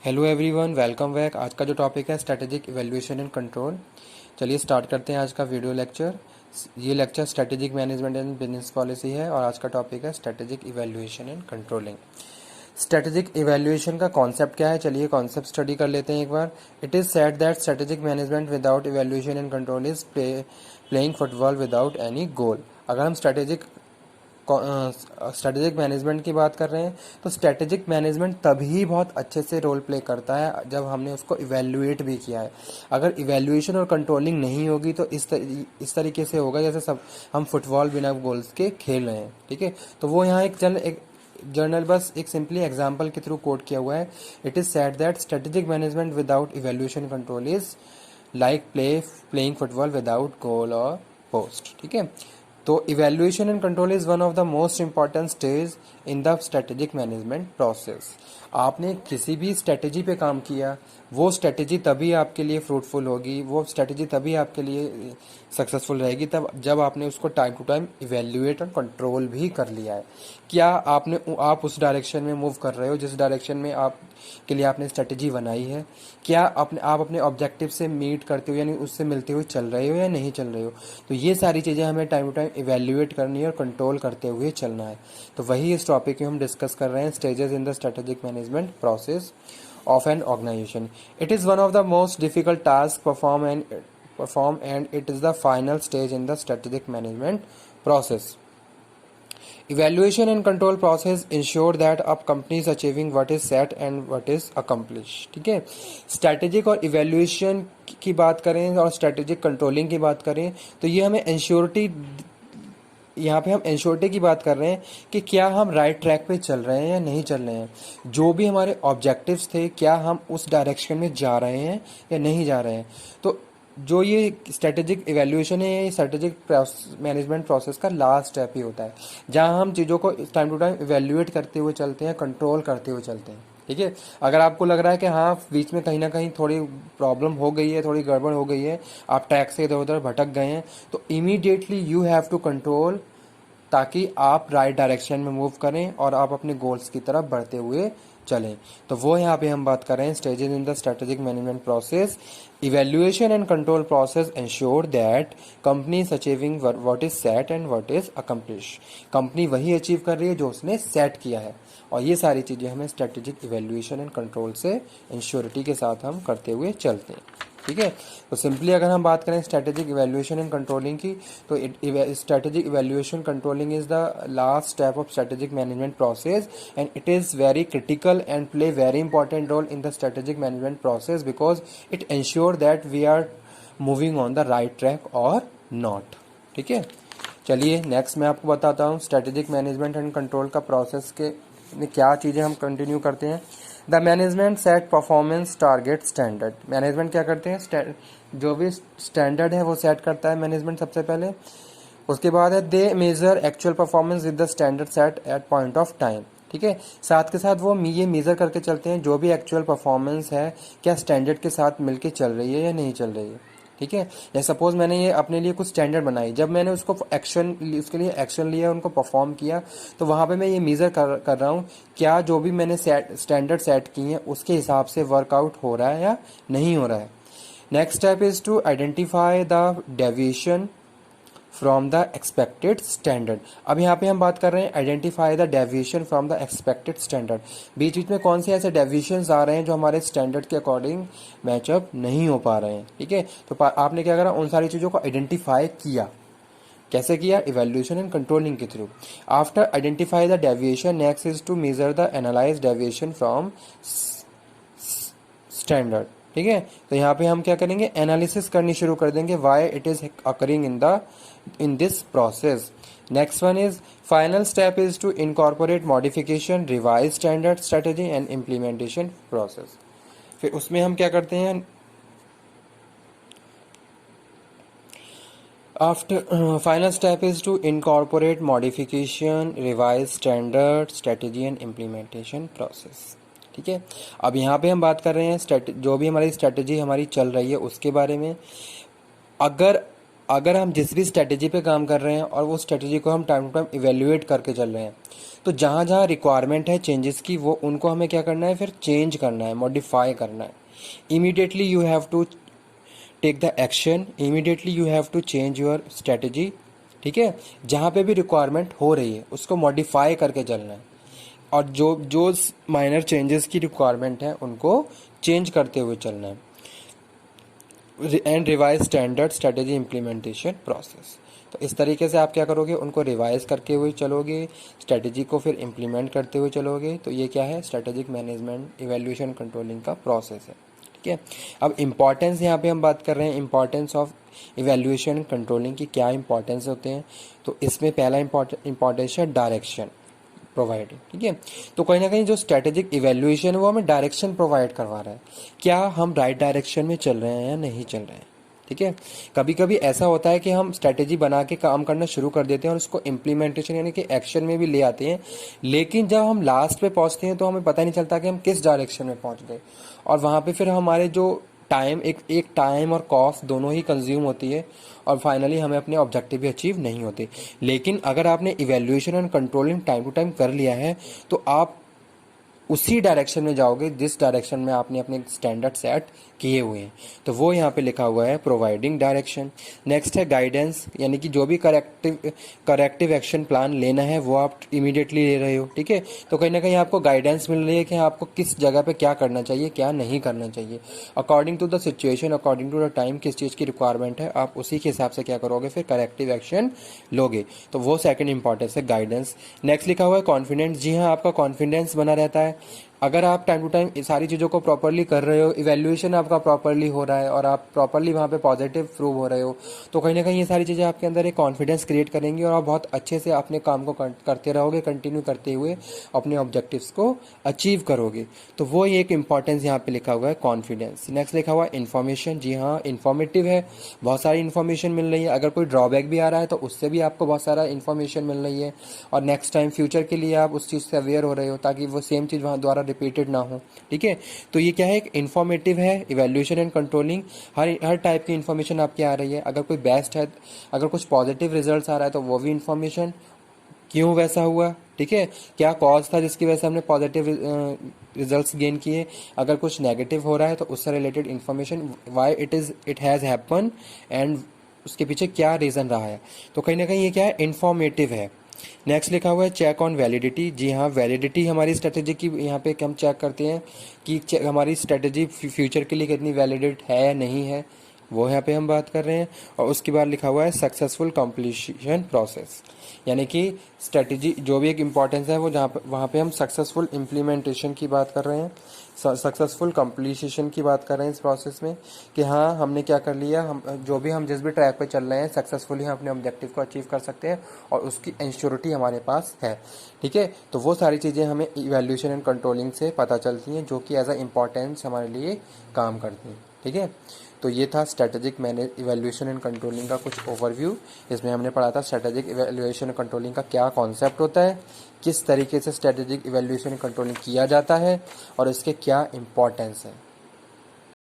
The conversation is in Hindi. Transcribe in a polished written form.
Hello everyone, welcome back. आज का जो टॉपिक है स्ट्रेटेजिक इवैल्यूएशन एंड कंट्रोल। चलिए स्टार्ट करते हैं आज का वीडियो लेक्चर। ये lecture strategic management and business policy है और आज का टॉपिक है strategic evaluation and controlling. Strategic evaluation का कॉन्सेप्ट क्या है, चलिए कॉन्सेप्ट स्टडी कर लेते हैं एक बार। It is said that strategic management without evaluation and control is playing football without any goal. अगर हम स्ट्रेटेजिक मैनेजमेंट की बात कर रहे हैं तो स्ट्रेटेजिक मैनेजमेंट तभी बहुत अच्छे से रोल प्ले करता है जब हमने उसको इवैल्यूएट भी किया है। अगर इवैल्यूएशन और कंट्रोलिंग नहीं होगी तो इस तरीके से होगा जैसे सब हम फुटबॉल बिना गोल्स के खेल रहे हैं। ठीक है, तो वो यहाँ एक जर्नल बस एक सिंपली एग्जाम्पल के थ्रू कोट किया हुआ है। It is said that strategic management without evaluation control is like playing football without गोल और पोस्ट। ठीक है, तो evaluation and control is one of the most important stage in the strategic management process. आपने किसी भी स्ट्रेटेजी पे काम किया, वो स्ट्रेटेजी तभी आपके लिए फ्रूटफुल होगी, वो स्ट्रेटेजी तभी आपके लिए सक्सेसफुल रहेगी तब जब आपने उसको टाइम टू टाइम इवैल्यूएट और कंट्रोल भी कर लिया है। क्या आप उस डायरेक्शन में मूव कर रहे हो जिस डायरेक्शन में आप के लिए आपने स्ट्रेटेजी बनाई है? क्या आप अपने ऑब्जेक्टिव से मीट करते हो यानी उससे मिलते हुए चल रहे हो या नहीं चल रहे हो? तो ये सारी चीज़ें हमें टाइम टू टाइम इवैल्यूएट करनी है और कंट्रोल करते हुए चलना है। तो वही इस टॉपिक में हम डिस्कस कर रहे हैं, stages in the strategic management process of an organization. It is one of the most difficult tasks perform and it is the final stage in the strategic management process. Evaluation and control process ensure that a company is achieving what is set and what is accomplished. ठीक है, स्ट्रैटेजिक और इवैल्यूएशन की बात करें और स्ट्रैटेजिक कंट्रोलिंग की बात करें तो ये हमें एंश्योरिटी, यहाँ पे हम एंश्योरिटी की बात कर रहे हैं कि क्या हम राइट ट्रैक पे चल रहे हैं या नहीं चल रहे हैं। जो भी हमारे ऑब्जेक्टिव्स थे क्या हम उस डायरेक्शन में जा रहे हैं या नहीं जा रहे हैं। तो जो ये स्ट्रेटेजिक इवैल्यूएशन है ये स्ट्रेटेजिक मैनेजमेंट प्रोसेस का लास्ट स्टेप ही होता है जहाँ हम चीज़ों को टाइम टू टाइम इवैल्यूएट करते हुए चलते हैं, कंट्रोल करते हुए चलते हैं। ठीक है, अगर आपको लग रहा है कि हाँ बीच में कहीं ना कहीं थोड़ी प्रॉब्लम हो गई है, थोड़ी गड़बड़ हो गई है, आप ट्रैक से इधर उधर भटक गए हैं, तो immediately you have to control ताकि आप राइट डायरेक्शन में मूव करें और आप अपने गोल्स की तरफ बढ़ते हुए चलें। तो वो यहाँ पे हम बात कर रहे हैं stages in the strategic management process. Evaluation and control process ensure that company is achieving what is set and what is accomplish. Company वही अचीव कर रही है जो उसने सेट किया है और ये सारी चीज़ें हमें स्ट्रेटेजिक इवैल्यूएशन एंड कंट्रोल से इंश्योरिटी के साथ हम करते हुए चलते हैं। ठीक है, तो सिंपली अगर हम बात करें स्ट्रेटेजिक इवैल्यूएशन एंड कंट्रोलिंग की तो strategic evaluation controlling is the last step of strategic management process and it is very critical and play very important role in the strategic management process because it ensure that we are moving on the right track और नॉट। ठीक है, चलिए नेक्स्ट मैं आपको बताता हूँ स्ट्रेटेजिक मैनेजमेंट एंड कंट्रोल का प्रोसेस के में क्या चीज़ें हम कंटिन्यू करते हैं। The management set performance target standard. Management क्या करते हैं, जो भी स्टैंडर्ड है वो सेट करता है मैनेजमेंट सबसे पहले। उसके बाद है they measure actual performance with the standard set at point of time. ठीक है, साथ के साथ वो ये मेजर करके चलते हैं जो भी एक्चुअल परफॉर्मेंस है क्या स्टैंडर्ड के साथ मिलके चल रही है या नहीं चल रही है। ठीक है, या सपोज मैंने ये अपने लिए कुछ स्टैंडर्ड बनाई, जब मैंने उसको उसके लिए एक्शन लिया, उनको परफॉर्म किया, तो वहाँ पे मैं ये मेजर कर रहा हूँ क्या जो भी मैंने स्टैंडर्ड सेट की हैं उसके हिसाब से वर्कआउट हो रहा है या नहीं हो रहा है। Next step is to identify the deviation from the expected standard. अब यहाँ पे हम बात कर रहे हैं identify the deviation from the expected standard. बीच बीच में कौन से ऐसे डेविएशंस आ रहे हैं जो हमारे स्टैंडर्ड के अकॉर्डिंग मैचअप नहीं हो पा रहे हैं। ठीक है, तो आपने क्या करा, उन सारी चीज़ों को आइडेंटिफाई किया। कैसे किया? इवैल्यूएशन एंड कंट्रोलिंग के थ्रू। After identify the deviation next is to measure the analyse deviation from standard. ठीक है, तो यहाँ पे हम क्या करेंगे, एनालिसिस करनी शुरू कर देंगे why it is occurring in this process. Next one is final step is to incorporate modification, revise standard strategy and implementation process. फिर उसमें हम क्या करते हैं, after final step is to incorporate modification, revise standard strategy and implementation process. ठीक है, अब यहाँ पे हम बात कर रहे हैं जो भी हमारी स्ट्रेटेजी हमारी चल रही है उसके बारे में। अगर अगर हम जिस भी स्ट्रेटेजी पे काम कर रहे हैं और वो स्ट्रेटेजी को हम टाइम टू टाइम इवेल्युएट करके चल रहे हैं, तो जहाँ जहाँ रिक्वायरमेंट है चेंजेस की, वो उनको हमें क्या करना है, फिर चेंज करना है, मॉडिफाई करना है। Immediately you have to take the action, immediately you have to change your strategy. ठीक है, जहाँ पे भी रिक्वायरमेंट हो रही है उसको मॉडिफाई करके चलना है, और जो जो माइनर चेंजेस की रिक्वायरमेंट है उनको चेंज करते हुए चलना है। And revise standard strategy implementation process. तो इस तरीके से आप क्या करोगे, उनको रिवाइज करके हुए चलोगे, स्ट्रेटेजी को फिर इम्प्लीमेंट करते हुए चलोगे। तो ये क्या है, स्ट्रेटेजिक मैनेजमेंट इवैल्यूएशन कंट्रोलिंग का प्रोसेस है। ठीक है, अब इम्पॉर्टेंस यहाँ पे हम बात कर रहे हैं, इम्पॉर्टेंस ऑफ इवैल्यूएशन कंट्रोलिंग की क्या इंपॉर्टेंस होते हैं। तो इसमें पहला इंपॉर्टेंस है डायरेक्शन प्रोवाइडिंग। ठीक है, तो कहीं ना कहीं जो स्ट्रेटेजिक इवैल्यूएशन है वो हमें डायरेक्शन प्रोवाइड करवा रहा है, क्या हम राइट डायरेक्शन में चल रहे हैं या नहीं चल रहे हैं। ठीक है, कभी कभी ऐसा होता है कि हम स्ट्रेटेजी बना के काम करना शुरू कर देते हैं और उसको इम्प्लीमेंटेशन यानी कि एक्शन में भी ले आते हैं, लेकिन जब हम लास्ट पे पहुंचते हैं तो हमें पता नहीं चलता कि हम किस डायरेक्शन में पहुंच गए, और वहां पे फिर हमारे जो टाइम एक टाइम और कॉस्ट दोनों ही कंज्यूम होती है, और फाइनली हमें अपने ऑब्जेक्टिव भी अचीव नहीं होते। लेकिन अगर आपने evaluation and controlling time to time कर लिया है तो आप उसी डायरेक्शन में जाओगे जिस डायरेक्शन में आपने अपने स्टैंडर्ड सेट किए हुए हैं। तो वो यहाँ पे लिखा हुआ है प्रोवाइडिंग डायरेक्शन। नेक्स्ट है गाइडेंस, यानी कि जो भी करेक्टिव एक्शन प्लान लेना है वो आप इमीडिएटली ले रहे हो। ठीक है, तो कहीं ना कहीं आपको गाइडेंस मिल रही है कि आपको किस जगह पे क्या करना चाहिए, क्या नहीं करना चाहिए, according to the situation, according to the time, किस चीज़ की रिक्वायरमेंट है, आप उसी के हिसाब से क्या करोगे, फिर करेक्टिव एक्शन लोगे। तो वो सेकंड इंपॉर्टेंस है गाइडेंस। नेक्स्ट लिखा हुआ है कॉन्फिडेंस। जी हाँ, आपका कॉन्फिडेंस बना रहता है अगर आप टाइम टू टाइम सारी चीज़ों को प्रॉपरली कर रहे हो, इवैल्यूएशन आपका प्रॉपरली हो रहा है और आप प्रॉपरली वहाँ पे पॉजिटिव प्रूव हो रहे हो, तो कहीं ना कहीं ये सारी चीज़ें आपके अंदर एक कॉन्फिडेंस क्रिएट करेंगी और आप बहुत अच्छे से अपने काम को करते रहोगे, कंटिन्यू करते हुए अपने ऑब्जेक्टिव्स को अचीव करोगे। तो वो एक इंपॉर्टेंस यहाँ पे लिखा हुआ है कॉन्फिडेंस। नेक्स्ट लिखा हुआ है इन्फॉर्मेशन। जी हाँ, इन्फॉर्मेटिव है, बहुत सारी इन्फॉर्मेशन मिल रही है, अगर कोई ड्रॉबैक भी आ रहा है तो उससे भी आपको बहुत सारा इन्फॉर्मेशन मिल रही है, और नेक्स्ट टाइम फ्यूचर के लिए आप उस चीज़ से अवेयर हो रहे हो ताकि वो सेम चीज़ वहाँ द्वारा रिपीटेड ना हो। ठीक है, तो ये क्या है, एक इन्फॉर्मेटिव है। Evaluation and controlling, her type की इन्फॉर्मेशन आपकी आ रही है, अगर कोई बेस्ट है, अगर कुछ पॉजिटिव रिजल्ट्स आ रहा है तो वो भी इन्फॉर्मेशन, क्यों वैसा हुआ, ठीक है, क्या कॉज था जिसकी वजह से हमने पॉजिटिव रिजल्ट्स गेन किए, अगर कुछ नेगेटिव हो रहा है तो उससे related information, why it has happen and उसके पीछे क्या रीज़न रहा है। तो कहीं ना कहीं ये क्या है, इन्फॉर्मेटिव है। नेक्स्ट लिखा हुआ है चेक ऑन वैलिडिटी। जी हाँ, वैलिडिटी हमारी स्ट्रेटेजी की यहाँ पे हम चेक करते हैं कि हमारी स्ट्रेटेजी फ्यूचर के लिए कितनी वैलिडेट है या नहीं है, वो यहाँ पे हम बात कर रहे हैं। और उसके बाद लिखा हुआ है सक्सेसफुल कंप्लीशन प्रोसेस, यानी कि स्ट्रेटेजी जो भी एक इम्पॉर्टेंस है वो जहाँ पे वहाँ पे हम सक्सेसफुल इम्प्लीमेंटेशन की बात कर रहे हैं, सक्सेसफुल कंप्लीशन की बात कर रहे हैं इस प्रोसेस में, कि हाँ हमने क्या कर लिया, हम जो भी हम जिस भी ट्रैक पे चल रहे हैं सक्सेसफुली हम अपने ऑब्जेक्टिव को अचीव कर सकते हैं और उसकी इंश्योरिटी हमारे पास है। ठीक है, तो वो सारी चीज़ें हमें इवैल्यूएशन एंड कंट्रोलिंग से पता चलती हैं, जो कि एज अ इम्पॉर्टेंस हमारे लिए काम करती हैं। ठीक है, तो ये था स्ट्रेटेजिक इवैल्यूएशन एंड कंट्रोलिंग का कुछ ओवरव्यू। इसमें हमने पढ़ा था स्ट्रेटेजिक इवैल्यूएशन एंड कंट्रोलिंग का क्या कॉन्सेप्ट होता है, किस तरीके से स्ट्रेटेजिक इवैल्यूएशन एंड कंट्रोलिंग किया जाता है और इसके क्या इंपॉर्टेंस है।